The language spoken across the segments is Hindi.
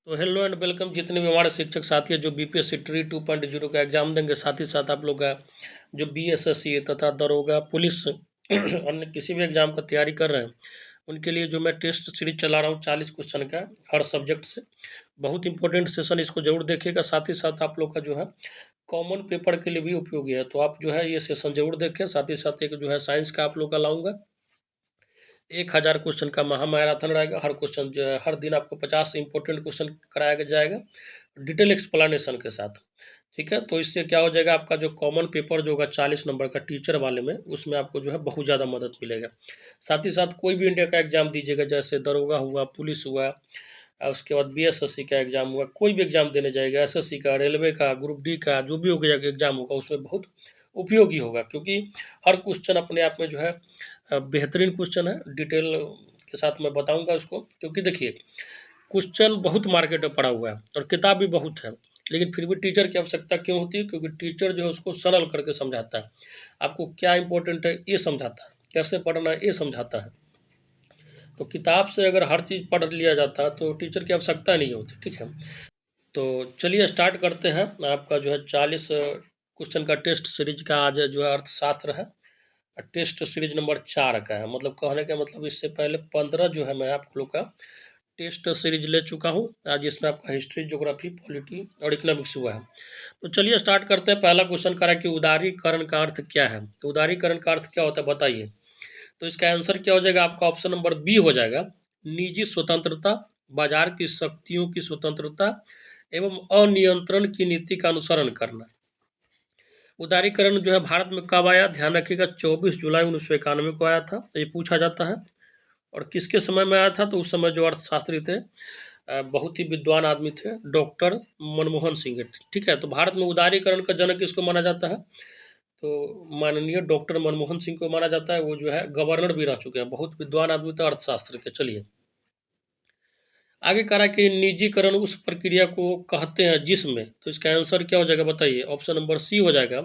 तो हेलो एंड वेलकम जितने भी हमारे शिक्षक साथी हैं जो बीपीएससी ट्री 2.0 का एग्जाम देंगे, साथ ही साथ आप लोग का जो बीएसएससी तथा दरोगा पुलिस अन्य किसी भी एग्जाम का तैयारी कर रहे हैं उनके लिए जो मैं टेस्ट सीरीज चला रहा हूँ 40 क्वेश्चन का हर सब्जेक्ट से। बहुत इंपॉर्टेंट सेशन, इसको जरूर देखिएगा। साथ ही साथ आप लोग का जो है कॉमन पेपर के लिए भी उपयोगी है, तो आप जो है ये सेशन जरूर देखें। साथ ही साथ एक जो है साइंस का आप लोग का लाऊंगा, 1000 क्वेश्चन का महामैराथन रहेगा। हर क्वेश्चन जो है हर दिन आपको 50 इंपॉर्टेंट क्वेश्चन कराया जाएगा डिटेल एक्सप्लेनेशन के साथ। ठीक है, तो इससे क्या हो जाएगा, आपका जो कॉमन पेपर जो होगा 40 नंबर का टीचर वाले में, उसमें आपको जो है बहुत ज़्यादा मदद मिलेगा। साथ ही साथ कोई भी इंडिया का एग्जाम दीजिएगा, जैसे दरोगा हुआ, पुलिस हुआ, उसके बाद बीएसएससी का एग्जाम हुआ, कोई भी एग्जाम देने जाएगा, एसएससी का, रेलवे का, ग्रुप डी का, जो भी हो एग्जाम होगा उसमें बहुत उपयोगी होगा, क्योंकि हर क्वेश्चन अपने आप में जो है बेहतरीन क्वेश्चन है। डिटेल के साथ मैं बताऊंगा उसको, क्योंकि देखिए क्वेश्चन बहुत मार्केट में पड़ा हुआ है और किताब भी बहुत है, लेकिन फिर भी टीचर की आवश्यकता क्यों होती है? क्योंकि टीचर जो है उसको सरल करके समझाता है, आपको क्या इंपॉर्टेंट है ये समझाता है, कैसे पढ़ना है ये समझाता है। तो किताब से अगर हर चीज़ पढ़ लिया जाता तो टीचर की आवश्यकता नहीं होती। ठीक है, तो चलिए स्टार्ट करते हैं। आपका जो है 40 क्वेश्चन का टेस्ट सीरीज का आज जो है अर्थशास्त्र है। टेस्ट सीरीज नंबर 4 का है, मतलब कहने का मतलब इससे पहले 15 जो है मैं आप लोग का टेस्ट सीरीज ले चुका हूँ। आज इसमें आपका हिस्ट्री, ज्योग्राफी, पॉलिटी और इकोनॉमिक्स हुआ है। तो चलिए स्टार्ट करते हैं। पहला क्वेश्चन करा कि उदारीकरण का अर्थ क्या है। तो उदारीकरण का अर्थ क्या होता है बताइए। तो इसका आंसर क्या हो जाएगा, आपका ऑप्शन नंबर बी हो जाएगा, निजी स्वतंत्रता, बाजार की शक्तियों की स्वतंत्रता एवं अनियंत्रण की नीति का अनुसरण करना। उदारीकरण जो है भारत में कब आया, ध्यान रखिएगा 24 जुलाई 1991 को आया था। तो ये पूछा जाता है। और किसके समय में आया था, तो उस समय जो अर्थशास्त्री थे बहुत ही विद्वान आदमी थे, डॉक्टर मनमोहन सिंह। ठीक है, तो भारत में उदारीकरण का जनक किसको माना जाता है, तो माननीय डॉक्टर मनमोहन सिंह को माना जाता है। वो जो है गवर्नर भी रह चुके हैं, बहुत विद्वान आदमी थे अर्थशास्त्र के। चलिए आगे कह रहा है कि निजीकरण उस प्रक्रिया को कहते हैं जिसमें, तो इसका आंसर क्या हो जाएगा बताइए, ऑप्शन नंबर सी हो जाएगा,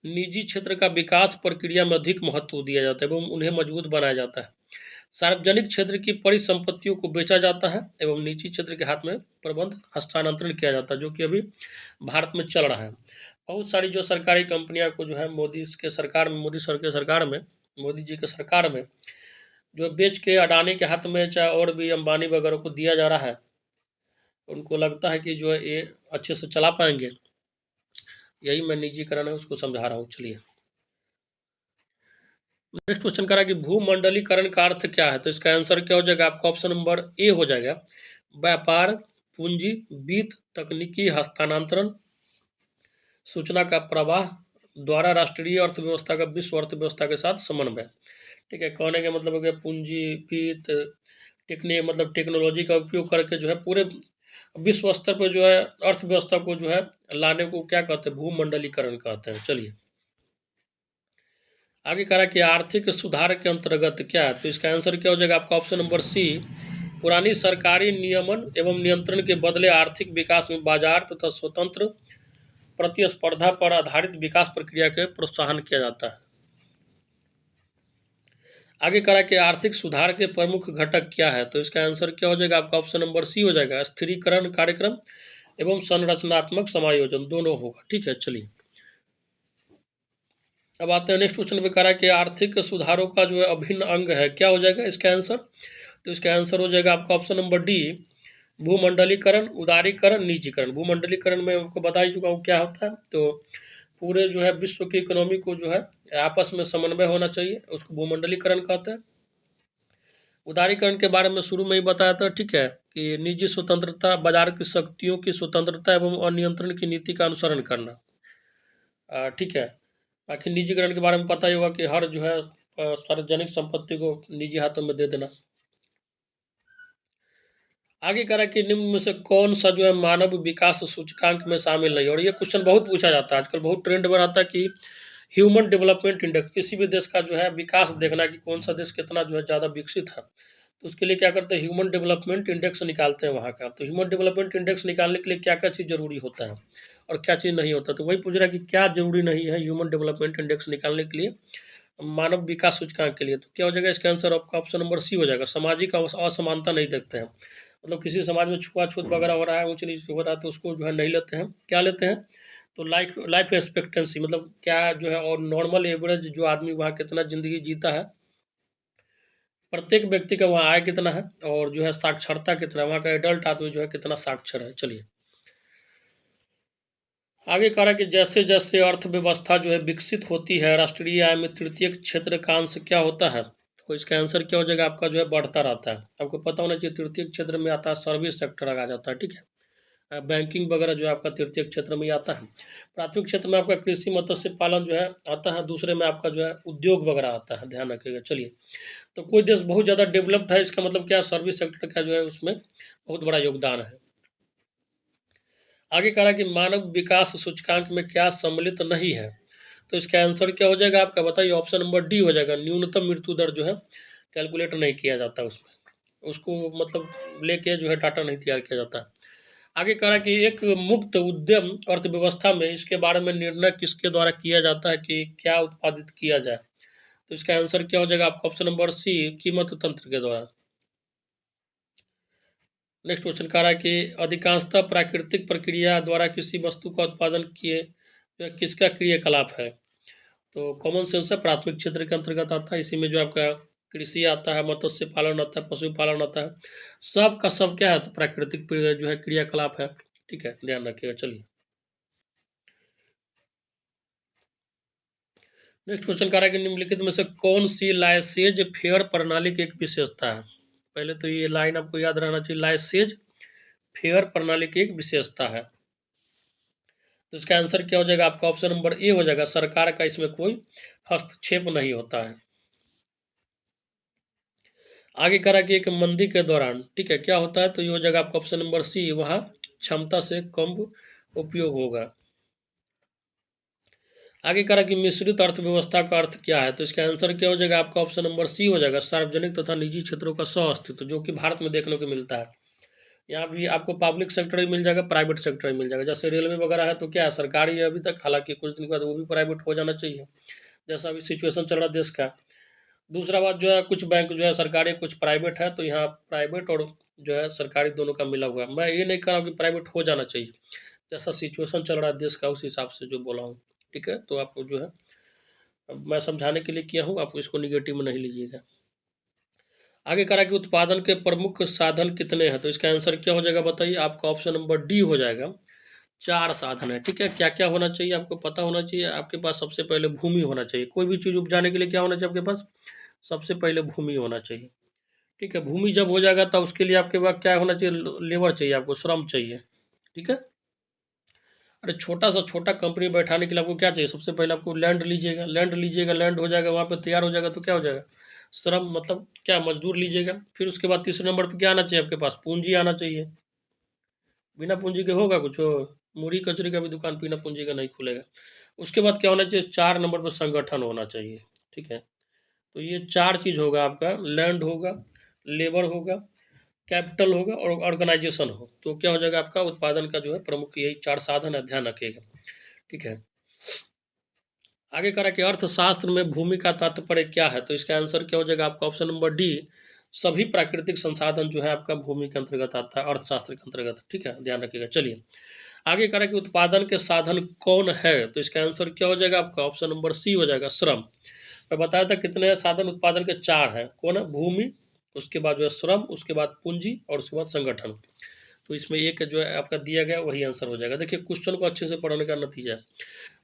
निजी क्षेत्र का विकास प्रक्रिया में अधिक महत्व दिया जाता है एवं उन्हें मजबूत बनाया जाता है। सार्वजनिक क्षेत्र की परिसंपत्तियों को बेचा जाता है एवं निजी क्षेत्र के हाथ में प्रबंध हस्तांतरण किया जाता है, जो कि अभी भारत में चल रहा है। बहुत सारी जो सरकारी कंपनियां को जो है मोदी के सरकार में, मोदी सर के सरकार में, मोदी जी के सरकार में जो बेच के अडानी के हाथ में, चाहे और भी अंबानी वगैरह को दिया जा रहा है, उनको लगता है कि जो है ये अच्छे से चला पाएंगे। यही मैं निजीकरण है उसको समझा रहा हूँ। चलिए नेक्स्ट क्वेश्चन करा कि भूमंडलीकरण का अर्थ क्या है। तो इसका आंसर क्या हो जाएगा, आपका ऑप्शन नंबर ए हो जाएगा, व्यापार, पूंजी, वित्त, तकनीकी हस्तांतरण, सूचना का प्रवाह द्वारा राष्ट्रीय अर्थव्यवस्था का विश्व अर्थव्यवस्था के साथ समन्वय। ठीक है, कहने का मतलब हो गया पूंजी, वित्त, मतलब टेक्नोलॉजी का उपयोग करके जो है पूरे विश्व स्तर पर जो है अर्थव्यवस्था को जो है लाने को क्या कहते हैं, भूमंडलीकरण कहते हैं। चलिए आगे कह रहा है कि आर्थिक सुधार के अंतर्गत क्या है। तो इसका आंसर क्या हो जाएगा, आपका ऑप्शन नंबर सी, पुरानी सरकारी नियमन एवं नियंत्रण के बदले आर्थिक विकास में बाजार तथा स्वतंत्र प्रतिस्पर्धा पर आधारित विकास प्रक्रिया के प्रोत्साहन किया जाता है। आगे करा कि आर्थिक सुधार के प्रमुख घटक क्या है। तो इसका आंसर क्या हो जाएगा, आपका ऑप्शन नंबर सी हो जाएगा, स्थिरीकरण कार्यक्रम एवं संरचनात्मक समायोजन दोनों होगा। ठीक है, चलिए अब आते हैं नेक्स्ट क्वेश्चन पे। करा कि आर्थिक सुधारों का जो है अभिन्न अंग है, क्या हो जाएगा इसका आंसर। तो इसका आंसर हो जाएगा आपका ऑप्शन नंबर डी, भूमंडलीकरण, उदारीकरण, निजीकरण। भूमंडलीकरण में आपको बता ही चुका हूँ क्या होता है। तो पूरे जो है विश्व की इकोनॉमी को जो है आपस में समन्वय होना चाहिए, उसको भूमंडलीकरण कहते हैं। उदारीकरण के बारे में शुरू में ही बताया था। ठीक है, कि निजी स्वतंत्रता, बाजार की शक्तियों की स्वतंत्रता एवं अनियंत्रण की नीति का अनुसरण करना। ठीक है, बाकी निजीकरण के बारे में पता ही होगा कि हर जो है सार्वजनिक संपत्ति को निजी हाथों में दे देना। आगे कह रहा है कि निम्न में से कौन सा जो है मानव विकास सूचकांक में शामिल नहीं। और ये क्वेश्चन बहुत पूछा जाता है आजकल, बहुत ट्रेंड में रहता है कि ह्यूमन डेवलपमेंट इंडेक्स, किसी भी देश का जो है विकास देखना कि कौन सा देश कितना जो है ज़्यादा विकसित है, तो उसके लिए क्या करते हैं, ह्यूमन डेवलपमेंट इंडेक्स निकालते हैं वहाँ का। तो ह्यूमन डेवलपमेंट इंडेक्स निकालने के लिए क्या क्या चीज़ जरूरी होता है और क्या चीज़ नहीं होता, तो वही पूछ रहा है कि क्या जरूरी नहीं है ह्यूमन डेवलपमेंट इंडेक्स निकालने के लिए, मानव विकास सूचकांक के लिए। तो क्या हो जाएगा इसका आंसर, आपका ऑप्शन नंबर सी हो जाएगा, सामाजिक असमानता नहीं देखते हैं। मतलब किसी समाज में छुआछूत वगैरह हो रहा है, ऊंच नीच हो रहा है, तो उसको जो है नहीं लेते हैं, क्या लेते हैं, तो लाइफ लाइफ एक्सपेक्टेंसी, मतलब क्या जो है, और नॉर्मल एवरेज जो आदमी वहाँ कितना ज़िंदगी जीता है, प्रत्येक व्यक्ति का वहाँ आय कितना है, और जो है साक्षरता कितना है, वहाँ का एडल्ट आदमी जो है कितना साक्षर है। चलिए आगे कह रहा है कि जैसे जैसे अर्थव्यवस्था जो है विकसित होती है, राष्ट्रीय आय में तृतीय क्षेत्र का अंश क्या होता है, तो इसका आंसर क्या हो जाएगा आपका, जो है बढ़ता रहता है। आपको पता होना चाहिए तृतीय क्षेत्र में आता है सर्विस सेक्टर आ जाता है, ठीक है, बैंकिंग वगैरह जो है आपका तृतीय क्षेत्र में ही आता है। प्राथमिक क्षेत्र में आपका कृषि मत्स्य पालन जो है आता है, दूसरे में आपका जो है उद्योग वगैरह आता है, ध्यान रखिएगा। चलिए, तो कोई देश बहुत ज़्यादा डेवलप्ड है, इसका मतलब क्या, सर्विस सेक्टर का जो है उसमें बहुत बड़ा योगदान है। आगे कह रहा है कि मानव विकास सूचकांक में क्या सम्मिलित नहीं है, तो इसका आंसर क्या हो जाएगा आपका, बताइए। ऑप्शन नंबर डी हो जाएगा, न्यूनतम मृत्यु दर जो है कैलकुलेट नहीं किया जाता उसमें, उसको मतलब लेके जो है डाटा नहीं तैयार किया जाता। आगे कह रहा है कि एक मुक्त उद्यम अर्थव्यवस्था में इसके बारे में निर्णय किसके द्वारा किया जाता है कि क्या उत्पादित किया जाए, तो इसका आंसर क्या हो जाएगा आपका, ऑप्शन नंबर सी, कीमत तंत्र के द्वारा। नेक्स्ट क्वेश्चन कह रहा है कि अधिकांशतः प्राकृतिक प्रक्रिया द्वारा किसी वस्तु का उत्पादन किए यह किसका क्रियाकलाप है, तो कॉमन सेंस है, प्राथमिक क्षेत्र के अंतर्गत आता है। इसी में जो आपका कृषि आता है, मत्स्य पालन आता है, पशुपालन आता है, सब का सब क्या है, तो प्राकृतिक जो है क्रियाकलाप है, ठीक है, ध्यान रखिएगा। चलिए नेक्स्ट क्वेश्चन कह रहा है कि निम्नलिखित में से कौन सी लाइसेज फेयर प्रणाली की एक विशेषता है, पहले तो ये लाइन आपको याद रहना चाहिए, लाइसेज फेयर प्रणाली की एक विशेषता है, तो इसका आंसर क्या हो जाएगा आपका, ऑप्शन नंबर ए हो जाएगा, सरकार का इसमें कोई हस्तक्षेप नहीं होता है। आगे करा कि एक मंदी के दौरान, ठीक है, क्या होता है, तो ये हो जाएगा आपका ऑप्शन नंबर सी, वहाँ क्षमता से कम उपयोग होगा। आगे करा कि मिश्रित अर्थव्यवस्था का अर्थ क्या है, तो इसका आंसर क्या हो जाएगा आपका, ऑप्शन नंबर सी हो जाएगा, सार्वजनिक तथा निजी क्षेत्रों का सह अस्तित्व, जो कि भारत में देखने को मिलता है। यहाँ भी आपको पब्लिक सेक्टर भी मिल जाएगा, प्राइवेट सेक्टर भी मिल जाएगा। जैसे रेलवे वगैरह है तो क्या है, सरकारी है अभी तक, हालांकि कुछ दिन के बाद वो भी प्राइवेट हो जाना चाहिए, जैसा अभी सिचुएशन चल रहा है देश का। दूसरा बात जो है, कुछ बैंक जो है सरकारी, कुछ प्राइवेट है, तो यहाँ प्राइवेट और जो है सरकारी दोनों का मिला हुआ है। मैं ये नहीं कह रहा हूँ कि प्राइवेट हो जाना चाहिए, जैसा सिचुएशन चल रहा है देश का उस हिसाब से जो बोला हूँ, ठीक है। तो आपको जो है, अब मैं समझाने के लिए किया हूँ, आप इसको निगेटिव में नहीं लीजिएगा। आगे करा कि उत्पादन के प्रमुख साधन कितने हैं, तो इसका आंसर क्या हो जाएगा बताइए, आपका ऑप्शन नंबर डी हो जाएगा, 4 साधन है, ठीक है। क्या क्या होना चाहिए आपको पता होना चाहिए, आपके पास सबसे पहले भूमि होना चाहिए, कोई भी चीज़ उपजाने के लिए क्या होना चाहिए आपके पास, सबसे पहले भूमि होना चाहिए, ठीक है। भूमि जब हो जाएगा तब उसके लिए आपके पास क्या होना चाहिए, लेबर चाहिए, आपको श्रम चाहिए, ठीक है। अरे छोटा सा छोटा कंपनी बैठाने के लिए आपको क्या चाहिए, सबसे पहले आपको लैंड लीजिएगा, लैंड लीजिएगा, लैंड हो जाएगा, वहाँ पे तैयार हो जाएगा तो क्या हो जाएगा, श्रम, मतलब क्या, मजदूर लीजिएगा। फिर उसके बाद तीसरे नंबर पे क्या आना चाहिए आपके पास, पूंजी आना चाहिए, बिना पूंजी के होगा कुछ, मुड़ी कचरी का भी दुकान बिना पूंजी का नहीं खुलेगा। उसके बाद क्या होना चाहिए, 4 नंबर पर संगठन होना चाहिए, ठीक है। तो ये 4 चीज़ होगा आपका, लैंड होगा, लेबर होगा, कैपिटल होगा और ऑर्गेनाइजेशन हो, तो क्या हो जाएगा आपका, उत्पादन का जो है प्रमुख यही 4 साधन है, ध्यान रखिएगा, ठीक है। आगे करा कि अर्थशास्त्र में भूमि का तात्पर्य क्या है, तो इसका आंसर क्या हो जाएगा आपका, ऑप्शन नंबर डी, सभी प्राकृतिक संसाधन जो है आपका भूमि के अंतर्गत आता है, अर्थशास्त्र के अंतर्गत, ठीक है, ध्यान रखिएगा। चलिए आगे करा कि उत्पादन के साधन कौन है, तो इसका आंसर क्या हो जाएगा आपका, ऑप्शन नंबर सी हो जाएगा, श्रम। मैं बताया था कितने साधन उत्पादन के, 4 हैं, कौन है, भूमि, उसके बाद जो है श्रम, उसके बाद पूंजी और उसके बाद संगठन। तो इसमें एक जो है आपका दिया गया वही आंसर हो जाएगा। देखिए क्वेश्चन को अच्छे से पढ़ने का नतीजा है।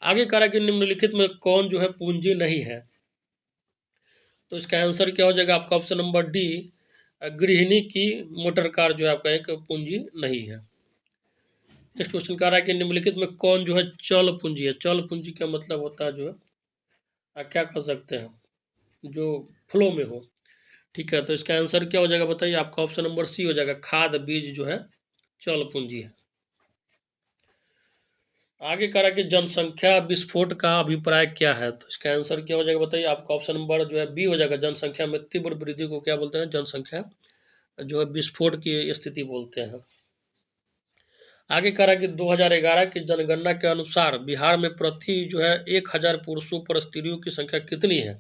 आगे कह रहा है कि निम्नलिखित में कौन जो है पूंजी नहीं है, तो इसका आंसर क्या हो जाएगा आपका, ऑप्शन नंबर डी, गृहिणी की मोटर कार जो है आपका एक पूंजी नहीं है। नेक्स्ट क्वेश्चन कह रहा है कि निम्नलिखित में कौन जो है चल पूंजी है, चल पूंजी का मतलब होता है जो है क्या कर सकते हैं, जो फ्लो में हो, ठीक है। तो इसका आंसर क्या हो जाएगा बताइए, आपका ऑप्शन नंबर सी हो जाएगा, खाद बीज जो है चल पूंजी है। आगे करा कि जनसंख्या विस्फोट का अभिप्राय क्या है, तो इसका आंसर क्या हो जाएगा बताइए, आपका ऑप्शन नंबर जो है बी हो जाएगा, जनसंख्या में तीव्र वृद्धि को क्या बोलते हैं, जनसंख्या जो है विस्फोट की स्थिति बोलते हैं। आगे करा कि 2011 की जनगणना के अनुसार बिहार में प्रति जो है 1000 पुरुषों पर स्त्रियों की संख्या कितनी है,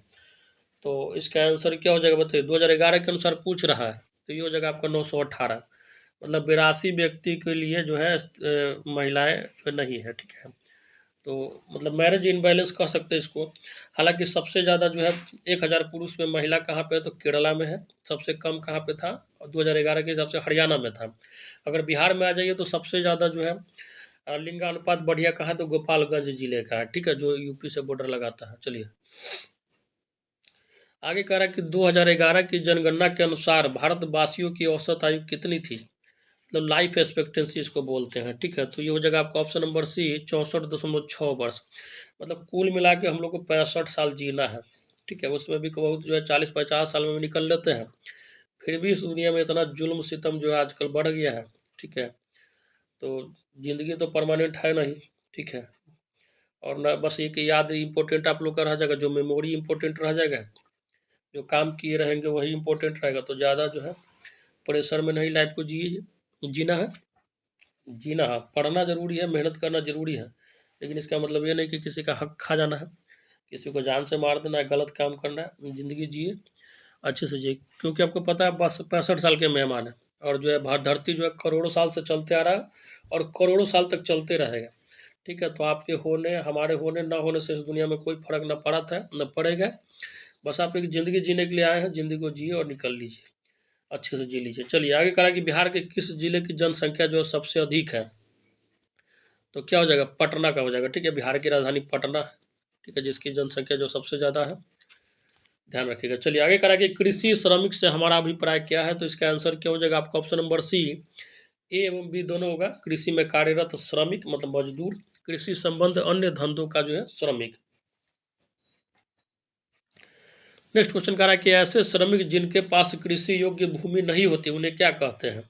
तो इसका आंसर क्या हो जाएगा बताइए, 2011 के अनुसार पूछ रहा है, तो ये हो जाएगा आपका 918। मतलब 82 व्यक्ति के लिए जो है महिलाएं जो नहीं है, ठीक है। तो मतलब मैरिज इनबैलेंस कह सकते हैं इसको। हालांकि सबसे ज़्यादा जो है 1000 पुरुष में महिला कहाँ पे है, तो केरला में है। सबसे कम कहाँ पे था, 2011 के हिसाब से हरियाणा में था। अगर बिहार में आ जाइए तो सबसे ज़्यादा जो है लिंगानुपात बढ़िया कहाँ है, तो गोपालगंज जिले का है, ठीक है, जो यूपी से बॉर्डर लगाता है। चलिए आगे कह रहा है कि 2011 की जनगणना के अनुसार भारतवासियों की औसत आयु कितनी थी, मतलब लाइफ एक्सपेक्टेंसी इसको बोलते हैं, ठीक है। तो ये हो जाएगा आपका ऑप्शन नंबर सी, 64.6 वर्ष। मतलब कुल मिला के हम लोग को 65 साल जीना है, ठीक है। उसमें भी बहुत जो है 40-50 साल में भी निकल लेते हैं। फिर भी इस दुनिया में इतना जुल्म सितम जो है आजकल बढ़ गया है, ठीक है। तो ज़िंदगी तो परमानेंट है नहीं, ठीक है। और ना बस एक याद इम्पोर्टेंट आप लोग का रह जाएगा, जो मेमोरी इम्पोर्टेंट रह जाएगा, जो काम किए रहेंगे वही इम्पोर्टेंट रहेगा। तो ज़्यादा जो है प्रेशर में नहीं लाइफ को जीना है। जीना हाँ, पढ़ना ज़रूरी है, मेहनत करना ज़रूरी है, लेकिन इसका मतलब ये नहीं कि किसी का हक खा जाना है, किसी को जान से मार देना है, गलत काम करना है। ज़िंदगी जिए, अच्छे से जिए, क्योंकि आपको पता है बस 65 साल के मेहमान हैं। और जो है धरती जो है करोड़ों साल से चलते आ रहा है और करोड़ों साल तक चलते रहेगा, ठीक है। तो आपके होने हमारे होने ना होने से इस दुनिया में कोई फर्क ना पड़ा था न पड़ेगा। बस आप एक ज़िंदगी जीने के लिए आए हैं, ज़िंदगी को जिए और निकल लीजिए, अच्छे से जी लीजिए। चलिए आगे करा कि बिहार के किस जिले की जनसंख्या जो है सबसे अधिक है, तो क्या हो जाएगा, पटना का हो जाएगा, ठीक है। बिहार की राजधानी पटना है, ठीक है, जिसकी जनसंख्या जो सबसे ज़्यादा है, ध्यान रखिएगा। चलिए आगे करा कि कृषि श्रमिक से हमारा अभिप्राय क्या है, तो इसका आंसर क्या हो जाएगा आपका ऑप्शन नंबर सी, ए एवं बी दोनों होगा। कृषि में कार्यरत श्रमिक मतलब मजदूर, कृषि संबंध अन्य धंधों का जो है श्रमिक। नेक्स्ट क्वेश्चन कह रहा है कि ऐसे श्रमिक जिनके पास कृषि योग्य भूमि नहीं होती उन्हें क्या कहते हैं।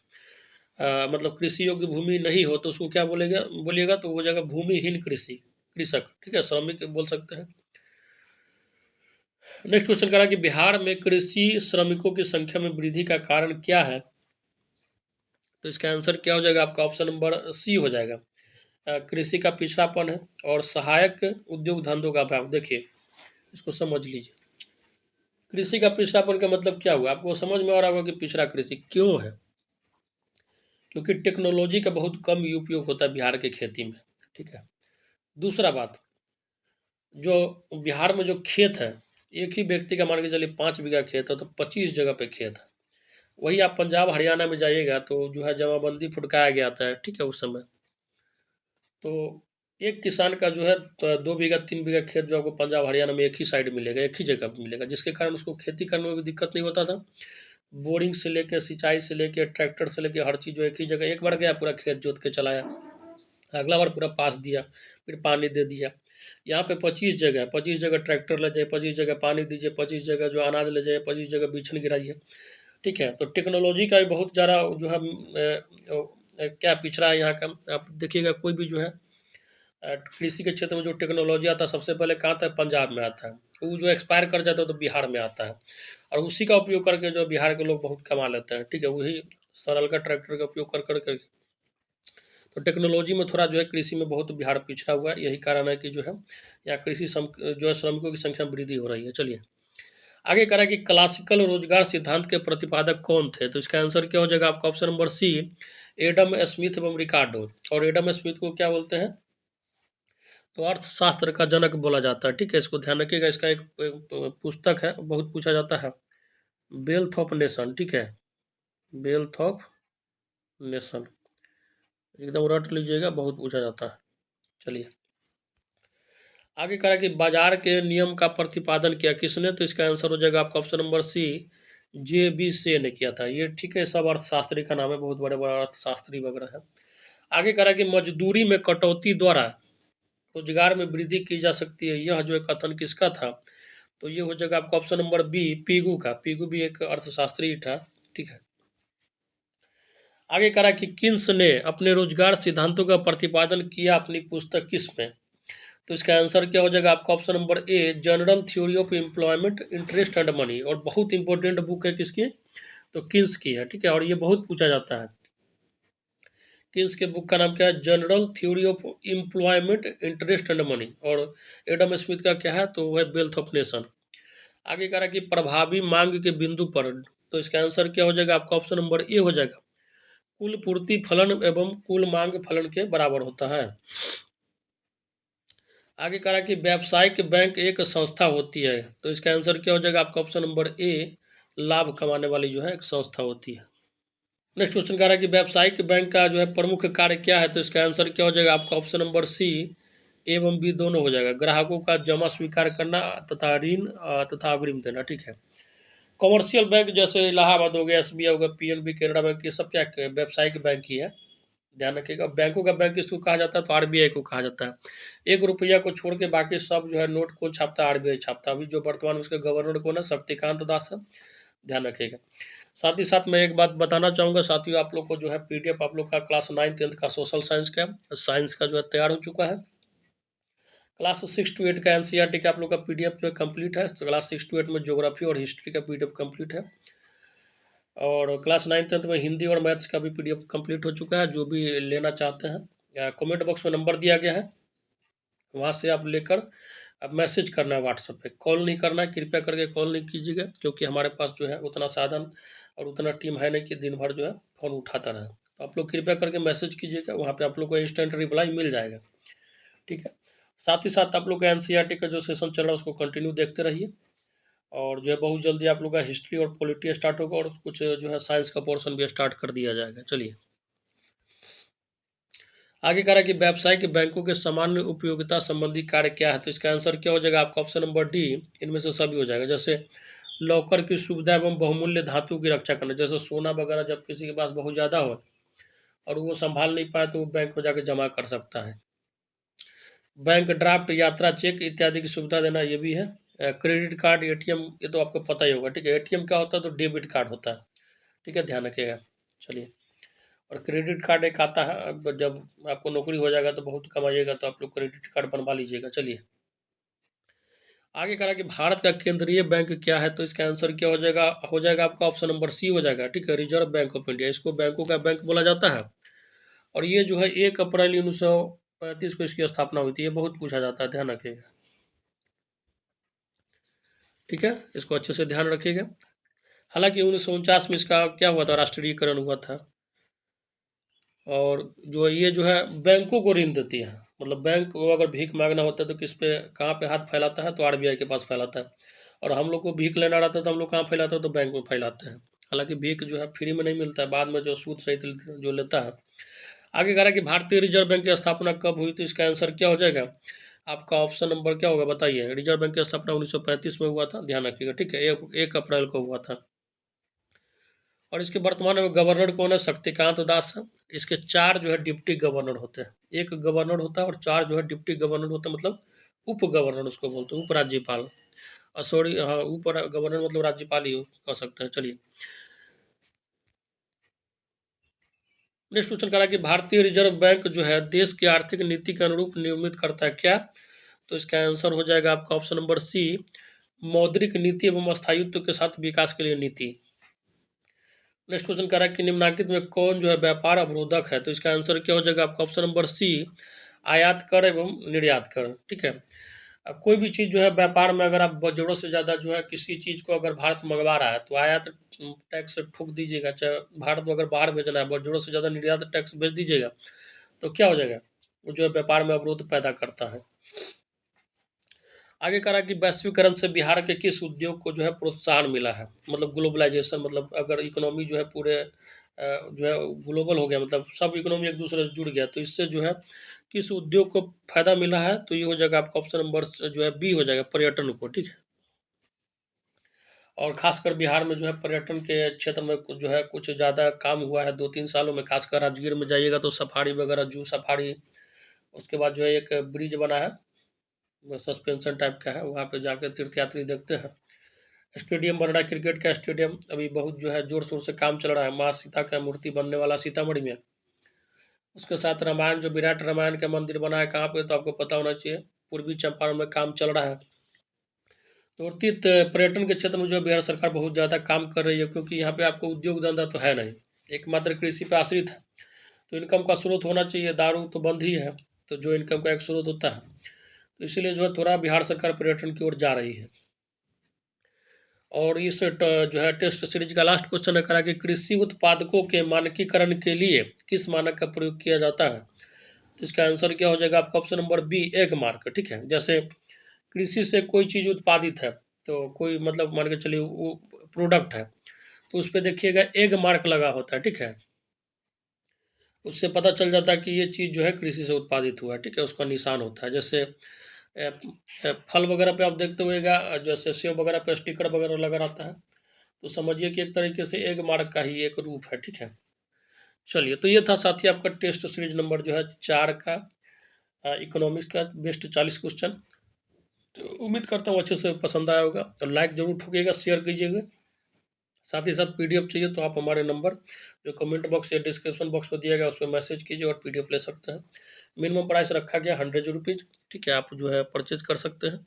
मतलब कृषि योग्य भूमि नहीं हो तो उसको क्या बोलिएगा, तो हो जाएगा भूमिहीन कृषि कृषक, ठीक है, श्रमिक बोल सकते हैं। नेक्स्ट क्वेश्चन कह रहा है कि बिहार में कृषि श्रमिकों की संख्या में वृद्धि का कारण क्या है, तो इसका आंसर क्या हो जाएगा आपका ऑप्शन नंबर सी हो जाएगा। कृषि का पिछड़ापन है और सहायक उद्योग धंधों का अभाव। देखिए इसको समझ लीजिए, कृषि का पिछड़ापन का मतलब क्या हुआ, आपको समझ में आ रहा होगा कि पिछड़ा कृषि क्यों है, क्योंकि टेक्नोलॉजी का बहुत कम उपयोग होता है बिहार के खेती में, ठीक है। दूसरा बात, जो बिहार में जो खेत है, एक ही व्यक्ति का मान के चलिए 5 बीघा खेत है तो 25 जगह पे खेत है। वही आप पंजाब हरियाणा में जाइएगा तो जो है जमाबंदी फुटकाया गया था, ठीक है, उस समय। तो एक किसान का जो है तो 2 बीघा 3 बीघा खेत जो आपको पंजाब हरियाणा में एक ही साइड मिलेगा, एक ही जगह पे मिलेगा, जिसके कारण उसको खेती करने में भी दिक्कत नहीं होता था। बोरिंग से लेकर सिंचाई से लेकर ट्रैक्टर से लेकर हर चीज़ जो एक ही जगह, एक बार गया पूरा खेत जोत के चलाया, अगला बार पूरा पास दिया, फिर पानी दे दिया। यहाँ पे 25 जगह, 25 जगह ट्रैक्टर ले जाए, 25 जगह पानी दीजिए, 25 जगह जो अनाज ले जाए, 25 जगह बीछन गिराइए, ठीक है। तो टेक्नोलॉजी का भी बहुत ज़्यादा जो है क्या पिछड़ा है यहाँ का। आप देखिएगा कोई भी जो है कृषि के क्षेत्र में जो टेक्नोलॉजी आता है सबसे पहले कहाँ आता है, पंजाब में आता है। वो जो एक्सपायर कर जाता है तो बिहार में आता है, और उसी का उपयोग करके जो बिहार के लोग बहुत कमा लेते हैं, ठीक है। वही सरल का ट्रैक्टर का उपयोग कर तो टेक्नोलॉजी में थोड़ा जो है कृषि में बहुत बिहार पिछड़ा हुआ है। यही कारण है कि जो है यहाँ जो है श्रमिकों की संख्या में वृद्धि हो रही है। चलिए आगे कह रहा है कि क्लासिकल रोजगार सिद्धांत के प्रतिपादक कौन थे, तो इसका आंसर क्या हो जाएगा आपका option number C, Adam Smith एवं रिकार्डो। और एडम स्मिथ को क्या बोलते हैं, तो अर्थशास्त्र का जनक बोला जाता है, ठीक है। इसको ध्यान रखिएगा, इसका एक पुस्तक है, बहुत पूछा जाता है, वेल्थ ऑफ नेशन, ठीक है, वेल्थ ऑफ नेशन, एकदम रट लीजिएगा, बहुत पूछा जाता है। चलिए आगे करा कि बाजार के नियम का प्रतिपादन किया किसने, तो इसका आंसर हो जाएगा आपका option number C, J B Say ने किया था। ये ठीक है, सब अर्थशास्त्री का नाम है, बहुत बड़े बड़े अर्थशास्त्री वगैरह है। आगे करा कि मजदूरी में कटौती द्वारा रोजगार में वृद्धि की जा सकती है, यह जो है कथन किसका था, तो ये हो जाएगा आपका ऑप्शन नंबर बी, पीगू का। पीगू भी एक अर्थशास्त्री ही था, ठीक है। आगे करा कि किन्स ने अपने रोजगार सिद्धांतों का प्रतिपादन किया अपनी पुस्तक किस में, तो इसका आंसर क्या हो जाएगा आपका option number A, general theory of employment interest and money. और बहुत इंपॉर्टेंट बुक है किसकी, तो किन्स की है, ठीक है। और ये बहुत पूछा जाता है, किन्स के बुक का नाम क्या है, general theory of employment interest and money. और एडम स्मिथ का क्या है, तो वह वेल्थ ऑफ नेशन। आगे कह रहा है कि प्रभावी मांग के बिंदु पर, तो इसका आंसर क्या हो जाएगा आपका ऑप्शन नंबर ए हो जाएगा, कुल पूर्ति फलन एवं कुल मांग फलन के बराबर होता है। आगे कह रहा है कि व्यावसायिक बैंक एक संस्था होती है, तो इसका आंसर क्या हो जाएगा आपका ऑप्शन नंबर ए, लाभ कमाने वाली जो है एक संस्था होती है। नेक्स्ट क्वेश्चन कह रहा है कि व्यावसायिक बैंक का जो है प्रमुख कार्य क्या है, तो इसका आंसर क्या हो जाएगा आपका ऑप्शन नंबर सी, एवं बी दोनों हो जाएगा। ग्राहकों का जमा स्वीकार करना तथा ऋण तथा अग्रिम देना। ठीक है। कॉमर्शियल बैंक जैसे इलाहाबाद हो गया, एसबीआई हो गया, पीएनबी, कैनरा बैंक, ये सब क्या व्यावसायिक बैंक ही है, ध्यान रखिएगा। बैंकों का बैंक किसको कहा जाता है, तो आरबीआई को कहा जाता है। 1 रुपया को छोड़ के बाकी सब जो है नोट को छापता है आरबीआई छापता है। अभी जो वर्तमान उसके गवर्नर को ना शक्तिकांत दास है, ध्यान रखिएगा। साथ ही साथ मैं एक बात बताना चाहूँगा साथियों, आप लोग को जो है पीडीएफ आप लोग का क्लास 9th-10th का सोशल साइंस का जो है तैयार हो चुका है। क्लास 6 to 8 का एनसीईआरटी का आप लोग का पीडीएफ जो है कंप्लीट है। क्लास 6 to 8 में ज्योग्राफी और हिस्ट्री का पीडीएफ कंप्लीट है, और क्लास 9th-10th में हिंदी और मैथ्स का भी पीडीएफ कंप्लीट हो चुका है। जो भी लेना चाहते हैं, कमेंट बॉक्स में नंबर दिया गया है, वहाँ से आप लेकर अब मैसेज करना है व्हाट्सएप पे, कॉल नहीं करना है, कृपया करके कॉल नहीं कीजिएगा, क्योंकि हमारे पास जो है उतना साधन और उतना टीम है नहीं कि दिन भर जो है फ़ोन उठाता रहे। तो आप लोग कृपया करके मैसेज कीजिएगा, वहाँ पे आप लोग को इंस्टेंट रिप्लाई मिल जाएगा। ठीक है। साथ ही साथ आप लोग का एनसीईआरटी का जो सेशन चल रहा है उसको कंटिन्यू देखते रहिए, और जो है बहुत जल्दी आप लोग का हिस्ट्री और पॉलिटी स्टार्ट होगा, और कुछ जो है साइंस का पोर्शन भी स्टार्ट कर दिया जाएगा। चलिए आगे कह रहा है कि व्यावसायिक बैंकों के सामान्य उपयोगिता संबंधी कार्य क्या है, तो इसका आंसर क्या हो जाएगा आपका ऑप्शन नंबर डी, इनमें से सभी हो जाएगा। जैसे लॉकर की सुविधा एवं बहुमूल्य धातु की रक्षा करना, जैसे सोना वगैरह जब किसी के पास बहुत ज़्यादा हो और वो संभाल नहीं पाए तो वो बैंक में जाकर जमा कर सकता है। बैंक ड्राफ्ट, यात्रा चेक इत्यादि की सुविधा देना, ये भी है। क्रेडिट कार्ड, एटीएम, ये तो आपको पता ही होगा। ठीक है। एटीएम क्या होता है, तो डेबिट कार्ड होता है। ठीक है, ध्यान रखिएगा। चलिए, और क्रेडिट कार्ड एक आता है, अब जब आपको नौकरी हो जाएगा तो बहुत कमाइएगा तो आप लोग क्रेडिट कार्ड बनवा लीजिएगा। चलिए आगे करा कि भारत का केंद्रीय बैंक क्या है, तो इसका आंसर क्या हो जाएगा आपका ऑप्शन नंबर सी हो जाएगा। ठीक है, रिजर्व बैंक ऑफ इंडिया, इसको बैंकों का बैंक बोला जाता है। और ये जो है 1 अप्रैल 1935 को इसकी स्थापना हुई थी, ये बहुत पूछा जाता है, ध्यान रखिएगा। ठीक है, इसको अच्छे से ध्यान रखिएगा। हालांकि 1949 में इसका क्या हुआ था, राष्ट्रीयकरण हुआ था। और जो ये जो है बैंकों को ऋण देती है, मतलब बैंक को अगर भीख मांगना होता है तो किस पे कहाँ पे हाथ फैलाता है, तो आरबीआई के पास फैलाता है। और हम लोग को भीख लेना रहता है तो हम लोग कहाँ फैलाते हैं, तो बैंक में फैलाते हैं। हालांकि भीख जो है फ्री में नहीं मिलता है, बाद में जो सूद सहित जो लेता है। आगे कह रहा है कि भारतीय रिजर्व बैंक की स्थापना कब हुई, तो इसका आंसर क्या हो जाएगा आपका ऑप्शन नंबर क्या होगा बताइए। रिजर्व बैंक की स्थापना 1935 में हुआ था, ध्यान रखिएगा। ठीक है, 1 अप्रैल को हुआ था। और इसके वर्तमान में गवर्नर कौन है, शक्तिकांत दास है। इसके 4 जो है डिप्टी गवर्नर होते हैं, एक गवर्नर होता है और 4 जो है डिप्टी गवर्नर होते हैं, मतलब उप गवर्नर उसको बोलते हैं, उपराज्यपाल। सॉरी, हाँ, उप गवर्नर मतलब राज्यपाल ही कह सकते हैं। चलिए नेक्स्ट क्वेश्चन कह रहा है कि भारतीय रिजर्व बैंक जो है देश की आर्थिक नीति के अनुरूप निर्मित करता है क्या, तो इसका आंसर हो जाएगा आपका ऑप्शन नंबर सी, मौद्रिक नीति एवं स्थायित्व के साथ विकास के लिए नीति। नेक्स्ट क्वेश्चन कह रहा है कि निम्नलिखित में कौन जो है व्यापार अवरोधक है, तो इसका आंसर क्या हो जाएगा आपका ऑप्शन नंबर सी, आयात कर एवं निर्यात कर। ठीक है। अब कोई भी चीज़ जो है व्यापार में अगर आप ज़रूरत से ज़्यादा जो है किसी चीज़ को अगर भारत मंगवा रहा है तो आयात टैक्स ठोक दीजिएगा, चाहे भारत को अगर बाहर भेजना है बहुत ज़रूरत से ज़्यादा निर्यात टैक्स भेज दीजिएगा, तो क्या हो जाएगा, वो जो है व्यापार में अवरोध पैदा करता है। आगे कह रहा है कि वैश्वीकरण से बिहार के किस उद्योग को जो है प्रोत्साहन मिला है, मतलब ग्लोबलाइजेशन, मतलब अगर इकोनॉमी जो है पूरे जो है ग्लोबल हो गया, मतलब सब इकोनॉमी एक दूसरे से जुड़ गया, तो इससे जो है किस उद्योग को फायदा मिला है, तो ये हो जाएगा आपका ऑप्शन नंबर जो है बी हो जाएगा, पर्यटन को। ठीक है। और खासकर बिहार में जो है पर्यटन के क्षेत्र में जो है कुछ ज़्यादा काम हुआ है 2-3 सालों में। खासकर राजगीर में जाइएगा तो सफारी वगैरह, जू सफारी, उसके बाद जो है एक ब्रिज बना है, सस्पेंशन टाइप का है, वहाँ पे जाकर तीर्थयात्री देखते हैं। स्टेडियम बन रहा है, क्रिकेट का स्टेडियम अभी बहुत जो है जोर शोर से काम चल रहा है, माँ सीता का मूर्ति बनने वाला सीतामढ़ी में। उसके साथ रामायण, जो विराट रामायण का मंदिर बना है कहाँ पे, तो आपको पता होना चाहिए, पूर्वी चंपारण में काम चल रहा है। तो पर्यटन के क्षेत्र में जो बिहार सरकार बहुत ज़्यादा काम कर रही है, क्योंकि यहाँ पे आपको उद्योग धंधा तो है नहीं, एकमात्र कृषि पे आश्रित है, तो इनकम का स्रोत होना चाहिए। दारू तो बंद ही है, तो जो इनकम का एक स्रोत होता है, तो इसीलिए जो है थोड़ा बिहार सरकार पर्यटन की ओर जा रही है। और इस जो है टेस्ट सीरीज का लास्ट क्वेश्चन है करा कि कृषि उत्पादकों के मानकीकरण के लिए किस मानक का प्रयोग किया जाता है। तो इसका आंसर क्या हो जाएगा आपका option number B, Agmark. ठीक है, जैसे कृषि से कोई चीज़ उत्पादित है, तो कोई मतलब मान के चलिए वो प्रोडक्ट है, तो उस पर देखिएगा एग मार्क लगा होता है। ठीक है, उससे पता चल जाता है कि ये चीज़ जो है कृषि से उत्पादित हुआ है। ठीक है, उसका निशान होता है। जैसे फल वगैरह पे आप देखते हुएगा, जैसे सेब वगैरह पे स्टिकर वगैरह लगा रहता है, तो समझिए कि एक तरीके से एग मार्क का ही एक रूप है। ठीक है, चलिए, तो ये था साथी आपका टेस्ट सीरीज नंबर जो है 4 का इकोनॉमिक्स का बेस्ट 40 क्वेश्चन। तो उम्मीद करता हूँ अच्छे से पसंद आया होगा। तो लाइक जरूर ठोकिएगा, शेयर कीजिएगा। साथ ही साथ पीडीएफ चाहिए तो आप हमारे नंबर जो कमेंट बॉक्स या डिस्क्रिप्शन बॉक्स में दिया गया उस पर मैसेज कीजिए और पीडीएफ ले सकते हैं। मिनिमम प्राइस रखा गया 100 रुपीज़। ठीक है, आप जो है परचेज कर सकते हैं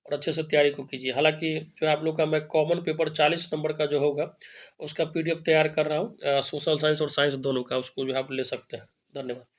और अच्छे से तैयारी को कीजिए। हालांकि जो आप लोग का मैं कॉमन पेपर 40 नंबर का जो होगा उसका पीडीएफ तैयार कर रहा हूँ, सोशल साइंस और साइंस दोनों का, उसको जो आप ले सकते हैं। धन्यवाद।